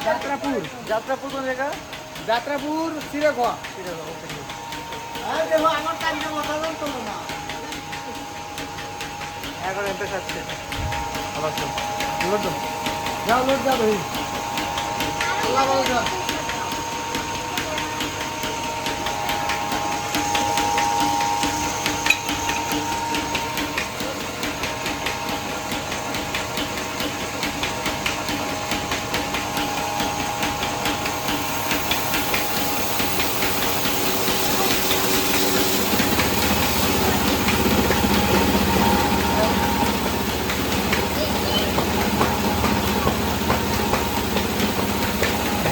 যাত্রাপুর। যাত্রাপুর কোন জায়গা? যাত্রাপুর চিড়েখোয়া। আর দেখো আমার টাইমটা মাথা যন্ত্রণা তো না। 11 এমপি আছে। আবার তো লোড দাও। যাও লোড যাও ভাই। আল্লাহ ভালো যাও।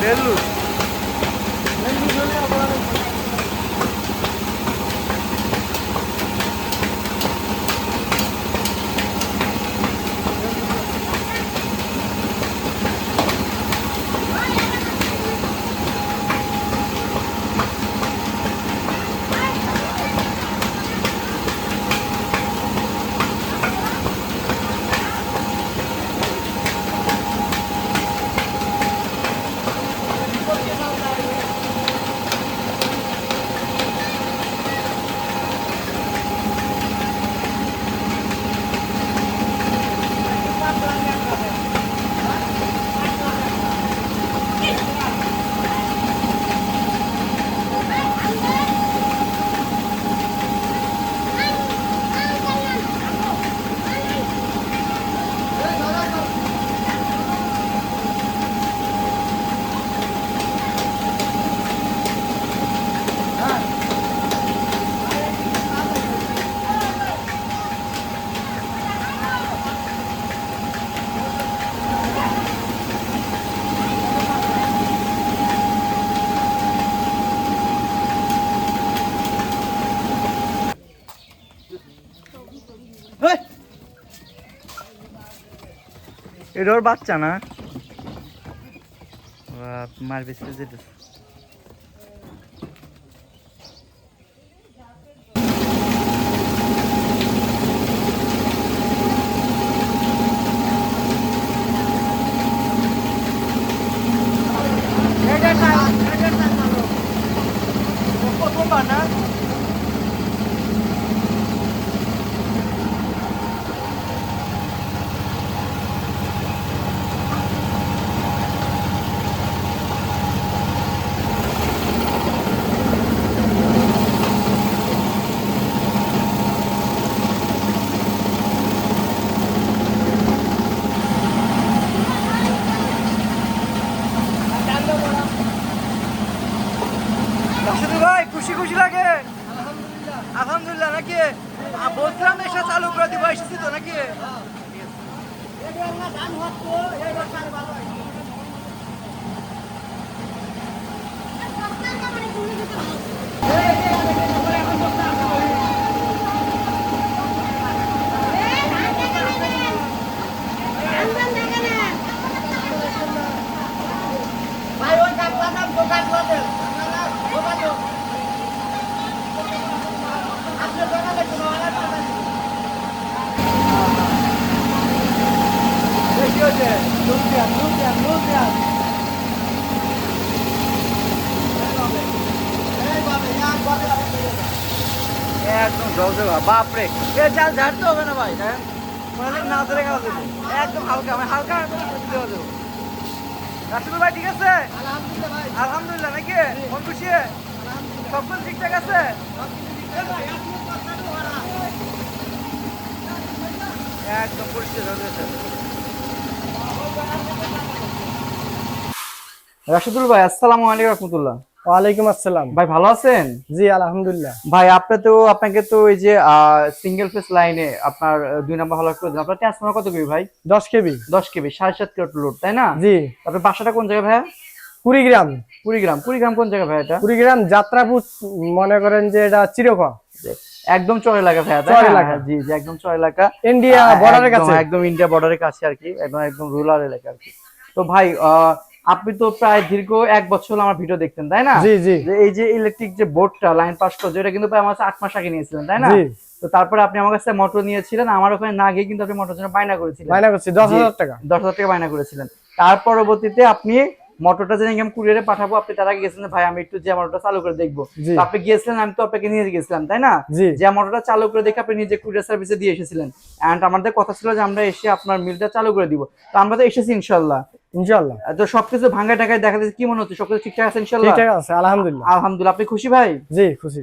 বেলু এটা ওর বাচ্চা না? মার বেশি যেতে প্রথমবার না? ভাই খুশি খুশি লাগে? আলহামদুলিল্লাহ নাকি? বলছিলাম এসে চালু করে দিব, এসেছি তো নাকি? একদম বাপরে, এ চাল ঝাড়তে হবে না ভাই, না ধরে গেল দেবো একদম হালকা, আমি হালকা দেবো। রাশিদুল ভাই ঠিক আছে? আলহামদুলিল্লাহ নাকি? মন খুশি? সব কিছু ঠিকঠাক আছে? একদম পরিষ্কার হয়েছে। রাশিদুল ভাই আসসালামু আলাইকুম রাহমাতুল্লাহ। ওয়ালাইকুম আসসালাম। ভাই ভালো আছেন? জি আলহামদুলিল্লাহ। ভাই আপনাকে তো ওই যে সিঙ্গেল ফেস লাইনে আপনার 2 নাম্বার হল করে দিন। আপনার ট্রান্সফরমার কত কেবি ভাই? 10 কেবি। 10 কেবি 7.5 কিলো লোড তাই না? জি। আপনার বাসাটা কোন জায়গায় ভাই? কুড়িগ্রাম। কুড়িগ্রাম কোন জায়গায় ভাই এটা? কুড়িগ্রাম যাত্রাপুর, মনে করেন যে এটা চিড়েখোয়া। একদম চর এলাকা ভাই? চর এলাকা। জি জি একদম চর এলাকা, ইন্ডিয়া বর্ডারের কাছে। একদম ইন্ডিয়া বর্ডারের কাছে আর কি, একদম রুরাল এলাকা আর কি। তো ভাই আপনি তো প্রায় দীর্ঘ 1 বছর আমার ভিডিও দেখতেন তাই না? জি জি। এই যে ইলেকট্রিক যে বোর্ডটা লাইন পাস করছে এটা কিন্তু প্রায় আমার 8 মাস আগে নিয়েছিলেন তাই না? জি। তো তারপরে আপনি আমার কাছে মোটর নিয়েছিলেন, আমার ওখানে না গিয়ে কিন্তু আপনি মোটর জন্য বায়না করেছিলেন। বায়না করছি 10,000 টাকা। 10,000 টাকা বায়না করেছিলেন। তার পরবর্তীতে আপনি মোটরটা যে আমি কুরিয়ারে পাঠাবো, আপনি তার আগে গেছিলেন ভাই আমি একটু যে মোটরটা চালু করে দেখবো, জি। তো আপনি গিয়েছিলেন, আমি তো আপনাকে নিয়ে গেছিলাম তাই না, জি। যে মোটরটা চালু করে দেখে আপনি নিজে কুরিয়ার সার্ভিসে দিয়ে এসেছিলেন, এন্ড আমাদের কথা ছিল যে আমরা এসে আপনার মিলটা চালু করে দিব, তো আমরা তো এসেছি ইনশাল্লাহ। ইনশাআল্লাহ। তো সবকিছু ভাঙা টাকায় দেখা যাচ্ছে, কি মনে হচ্ছে সবকিছু ঠিকঠাক আছে ইনশাল্লাহ? ঠিকঠাক আছে আলহামদুলিল্লাহ। আলহামদুলিল্লাহ। আপনি খুশি ভাই? জি খুশি।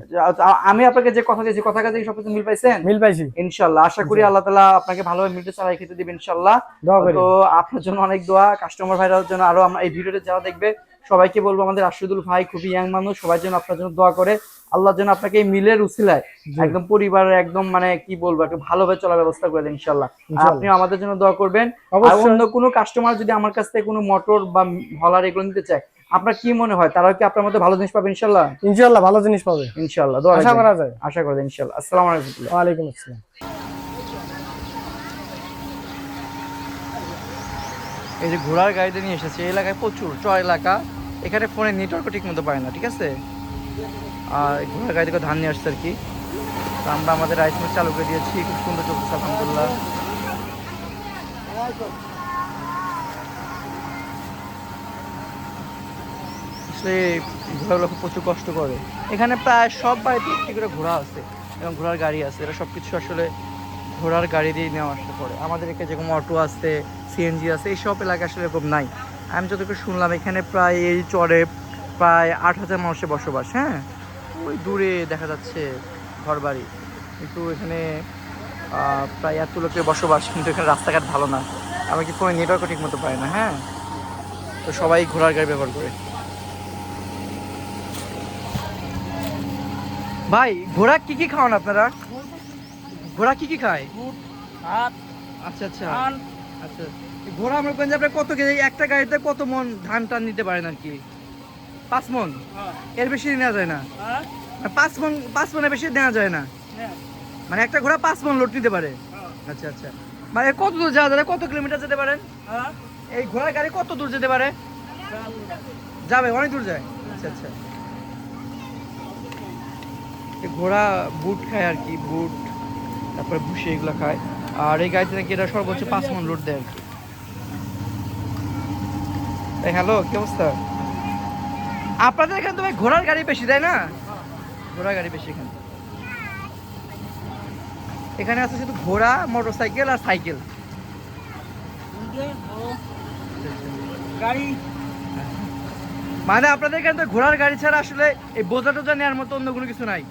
আমি আপনাকে যে কথা দিয়েছি কথা কাজে সবকিছু মিল পাইছেন? মিল পাইছি ইনশাল্লাহ। আশা করি আল্লাহ তাআলা আপনাকে ভালোভাবে মিলটা চালাই খেতে দিবেন ইনশাল্লাহ। দোয়া করি। তো আপনার জন্য অনেক দোয়া, কাস্টমার ভাইরার জন্য, আরো আমরা এই ভিডিওতে যারা দেখবে সবাইকে বলবো আমাদের রাশেদুল ভাই খুবই ইয়াং মানুষ, সবার জন্য আপনার জন্য দোয়া করে, আল্লাহর জন্য আপনাকে এই মিলের উসিলায় একদম পরিবারের একদম মানে কি বলবো একটু ভালোভাবে চলার ব্যবস্থা করে দেন ইনশাল্লাহ। আর আপনিও আমাদের জন্য দোয়া করবেন। আর অন্য কোনো কাস্টমার যদি আমার কাছ থেকে কোনো মোটর বা হলার এগুলো নিতে চায়, আপনার কি মনে হয় তারাও কি আপনার মধ্যে ভালো জিনিস পাবে ইনশাল্লাহ? ইনশাআল্লাহ ভালো জিনিস পাবে ইনশাল্লাহ, দোয়া আশা করা যায়। আশা করা যায় ইনশাল্লাহ। আসসালামু আলাইকুম। ওয়া আলাইকুম আসসালাম। এই যে ঘোড়ার গাড়িতে নিয়ে এসেছে, এই এলাকায় প্রচুর চর এলাকা, এখানে ফোনে নেটওয়ার্কও ঠিক মতো পায় না, ঠিক আছে। আর ঘোড়ার গাড়ি থেকে ধান নিয়ে আসছে আর কি। তো আমরা আমাদের রাইস মিল চালু করে দিয়েছি, খুব সুন্দর চলতেছে আলহামদুলিল্লাহ। আসলে ঘোড়াগুলো খুব প্রচুর কষ্ট করে। এখানে প্রায় সব বাড়িতে একটি করে ঘোড়া আছে এবং ঘোড়ার গাড়ি আছে, এরা সব কিছু আসলে ঘোড়ার গাড়ি দিয়ে নেওয়া আসতে করে। আমাদের এখানে যেরকম অটো আছে, সিএনজি আছে, এইসব এলাকা আসলে এরকম নাই। আমি যতটুকু শুনলাম এখানে প্রায় এই চরে প্রায় 8,000 মানুষের বসবাস। হ্যাঁ, ওই দূরে দেখা যাচ্ছে ঘর বাড়ি, কিন্তু এখানে প্রায় এত লোকের বসবাস, কিন্তু এখানে রাস্তাঘাট ভালো না, এমনকি ফোনে নেটওয়ার্কও ঠিক মতো পায় না। হ্যাঁ, তো সবাই ঘোড়ার গাড়ি ব্যবহার করে। ভাই ঘোড়া কি কি খাওয়ান আপনারা? ঘোড়া কি কি খায়? আচ্ছা আচ্ছা আচ্ছা। ঘোড়া আমরা কোন আপনার কত কেজি একটা গাড়িতে কত মন ধান টান নিতে পারেন আর কি? 5 মন? এর বেশি নেওয়া যায় না? 5 মনের বেশি নেওয়া যায় না, মানে একটা ঘোড়া 5 মন লোড নিতে পারে? আচ্ছা আচ্ছা। মানে কত দূর যাওয়া যাবে, কত কিলোমিটার যেতে পারেন এই ঘোড়ার গাড়ি? কত দূর যেতে পারে? যাবে অনেক দূর যায়। আচ্ছা আচ্ছা। ঘোড়া বুট খায় আর কি, বুট তারপরে ভুসি এগুলো খায়। আর এই গাড়িতে নাকি এটা সর্বোচ্চ 5 মন লোড দেয় আর কি। হ্যালো, কি অবস্থা? আপনাদের এখানে তো ভাই ঘোড়ার গাড়ি বেশি, তাই না? ঘোড়ার গাড়ি বেশি এখানে। এখানে আছে শুধু ঘোড়া, মোটরসাইকেল আর সাইকেল গাড়ি। মানে আপনাদের এখানে তো ঘোড়ার গাড়ি ছাড়া আসলে এই বোঝা টোজা নেওয়ার মতো অন্য কোনো কিছু নাই।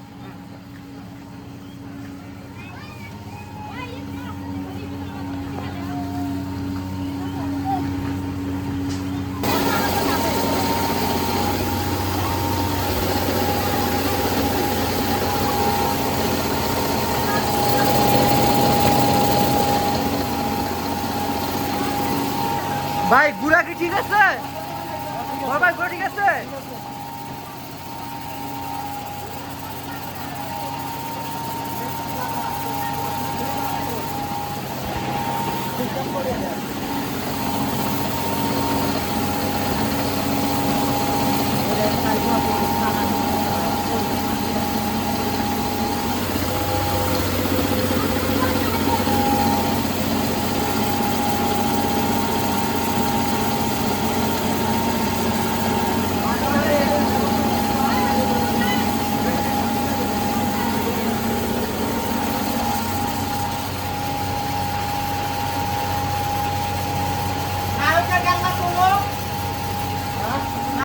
ভাই ঘোড়া কি ঠিক আছে? ভাই ঘোড়া ঠিক আছে?